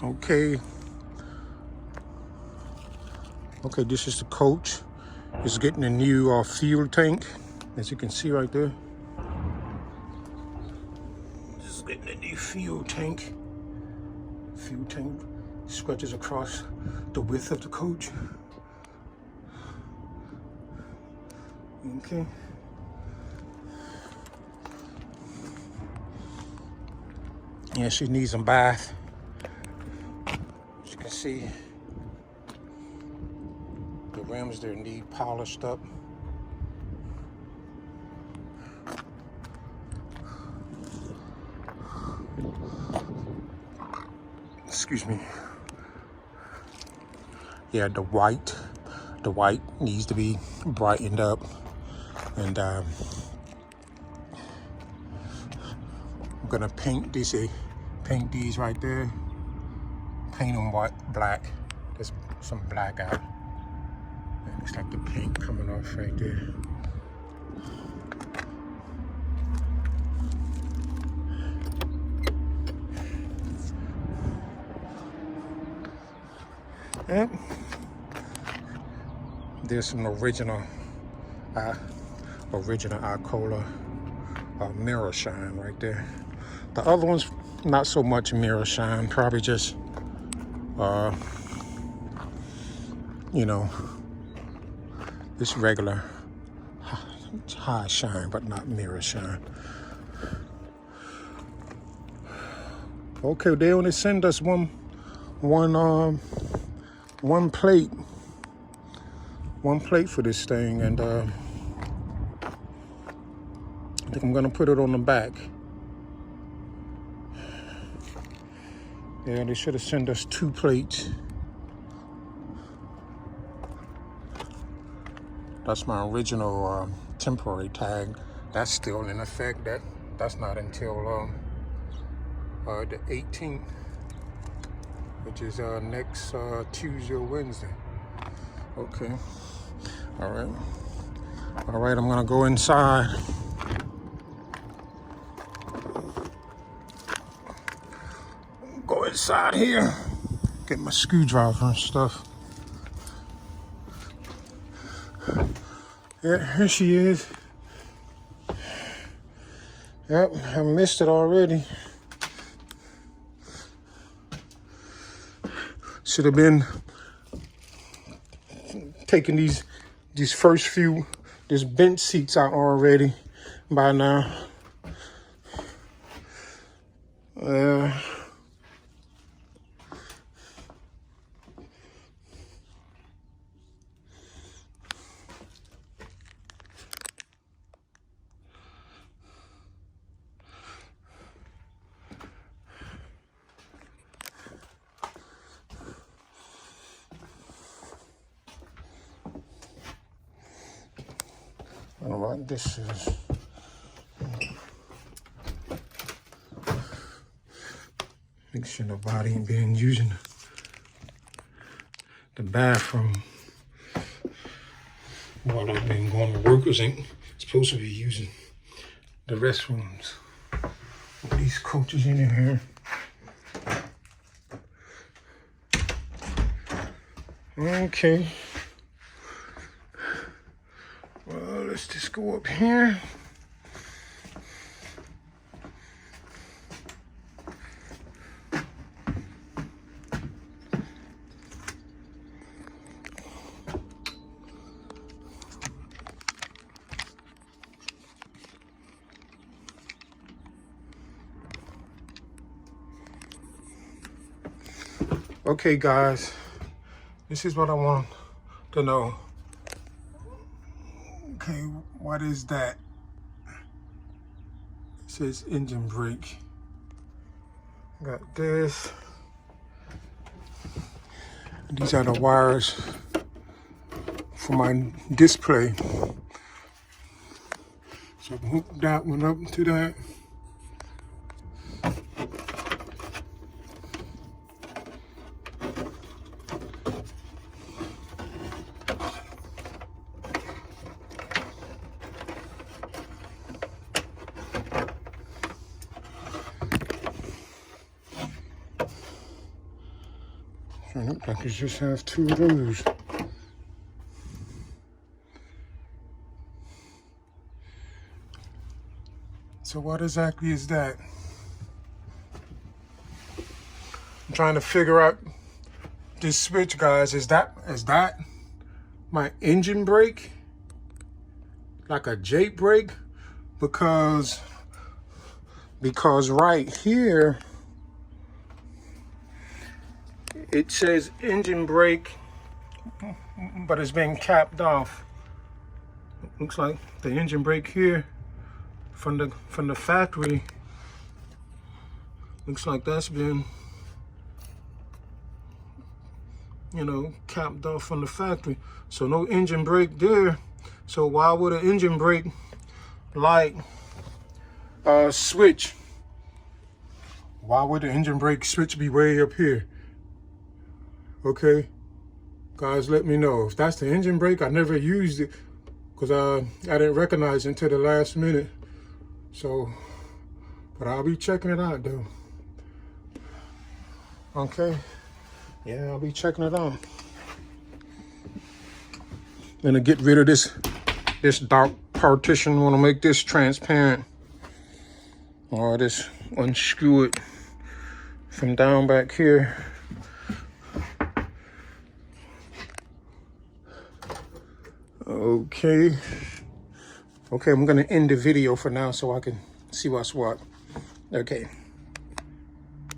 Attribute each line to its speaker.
Speaker 1: Okay, this is the coach. It's getting a new fuel tank, as you can see right there. This is getting a new fuel tank. Fuel tank stretches across the width of the coach. Okay. Yeah, she needs some bath. As you can see, the rims there need polished up. Excuse me. Yeah, the white needs to be brightened up, and I'm gonna paint these right there. Paint them black. There's some black out. And looks like the paint coming off right there. Yep. There's some original Alcola mirror shine right there. The other one's not so much mirror shine, probably just you know, this regular high shine, but not mirror shine. Okay, they only send us one plate for this thing, and I think I'm gonna put it on the back. Yeah, they should have sent us 2 plates. That's my original temporary tag. That's still in effect. That's not until the 18th, which is next Tuesday or Wednesday. Okay. All right. I'm gonna go inside. Go inside here. Get my screwdriver and stuff. Yeah, here she is. Yep, I missed it already. Should have been taking these first few, these bench seats out already by now. I don't know what this is. Make sure nobody ain't been using the bathroom while I've been going to workers ain't supposed to be using the restrooms. These coaches in here. Okay. Well, let's just go up here. Okay, guys, this is what I want to know. Okay, what is that? It says engine brake. Got this. These are the wires for my display. So I can hook that one up to that. So it looks like it just has 2 of those. So what exactly is that? I'm trying to figure out this switch, guys. Is that my engine brake? Like a Jake brake? Because right here it says engine brake, but it's been capped off. Looks like the engine brake here from the factory, looks like that's been, you know, capped off from the factory. So no engine brake there. So why would an engine brake light switch? Why would the engine brake switch be way up here? Okay, guys, let me know if that's the engine brake. I never used it because I didn't recognize it until the last minute. So, but I'll be checking it out though. Okay, yeah, I'll be checking it out. Gonna get rid of this dark partition. Want to make this transparent. Or just unscrew it from down back here. Okay, I'm gonna end the video for now so I can see what's what. Okay.